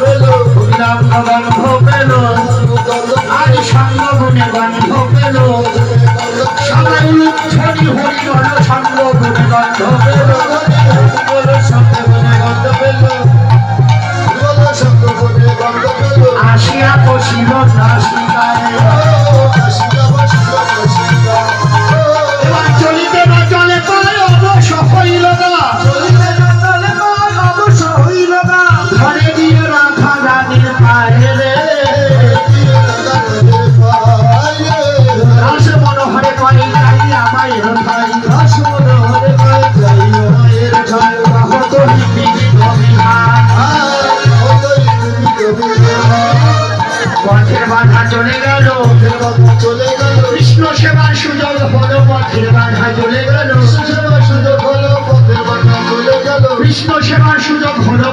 পেল নাম গন্ধ পেল আর সঙ্গ গুণে গন্ধ পেল সবাই উচ্ছনি হরি হল সঙ্গ গুণে গন্ধ পেল সঙ্গ গুণে গন্ধ পেল আসিয়া বসিল নাসিকায় এবার চলিতে না চলে পায় অবশ্য হইল না ধরে দিয়ে রাখা রানীর পায়ে রে রাস মনোহরে কয়ে যাই আমায় ভাই রাস মনোহরে কয়ে যাই আমায়ের ঝয় কত বিবিধ বিহার পথের বাধা চলে গেল কৃষ্ণ সেবার সুযোগ হলো পথের বাধা চলে গেল কৃষ্ণ সেবার সুযোগ হলো